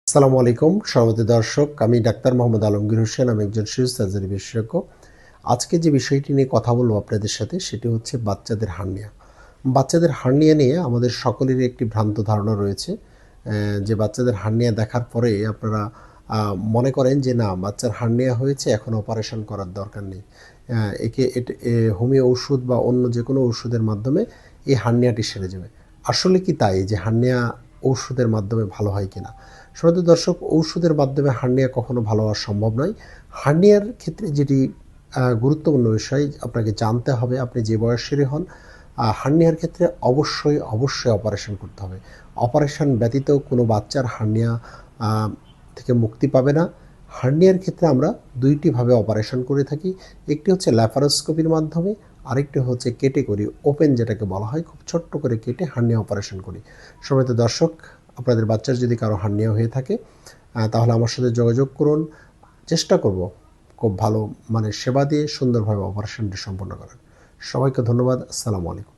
আসসালামু আলাইকুম সম্মানিত দর্শক, আমি ডাক্তার মোহাম্মদ আলমগীর হোসেন। আমি একজন শিশু সার্জারি বিশেষজ্ঞ। আজকে যে বিষয়টি নিয়ে কথা বলবো আপনাদের সাথে সেটি হচ্ছে বাচ্চাদের হার্নিয়া। বাচ্চাদের হার্নিয়া নিয়ে আমাদের সকলেরই একটি ভ্রান্ত ধারণা রয়েছে, যে বাচ্চাদের হার্নিয়া দেখার পরে আপনারা মনে করেন যে না, বাচ্চার হার্নিয়া হয়েছে, এখন অপারেশন করার দরকার নেই। হোমিও ওষুধ বা অন্য যে কোনো ওষুধের মাধ্যমে এই হার্নিয়াটি সেরে যাবে। আসলে কি তাই যে হার্নিয়া ঔষধের মাধ্যমে ভালো হয় কিনা? সম্মানিত দর্শক, ঔষধের মাধ্যমে হার্নিয়া কখনো ভালো হওয়া সম্ভব নয়। হার্নিয়ার ক্ষেত্রে যেটি গুরুত্বপূর্ণ বিষয় আপনাকে জানতে হবে, আপনি যে বয়সেরই হন, হার্নিয়ার ক্ষেত্রে অবশ্যই অপারেশন করতে হবে। অপারেশন ব্যতীত কোনো বাচ্চার হার্নিয়া থেকে মুক্তি পাবে না। হার্নিয়ার ক্ষেত্রে আমরা দুইটিভাবে অপারেশন করে থাকি। একটি হচ্ছে ল্যাপারোস্কোপির মাধ্যমে, আরেকটি হচ্ছে কেটে করি, ওপেন যেটাকে বলা হয়, খুব ছোট্ট করে কেটে হার্নিয়া অপারেশন করি। সম্মানিত দর্শক, আপনাদের বাচ্চার যদি কারো হার্নিয়া হয়ে থাকে তাহলে আমার সাথে যোগাযোগ করুন। চেষ্টা করব খুব ভালো মানের সেবা দিয়ে সুন্দরভাবে অপারেশনটি সম্পন্ন করার। সবাইকে ধন্যবাদ। আসসালামু আলাইকুম।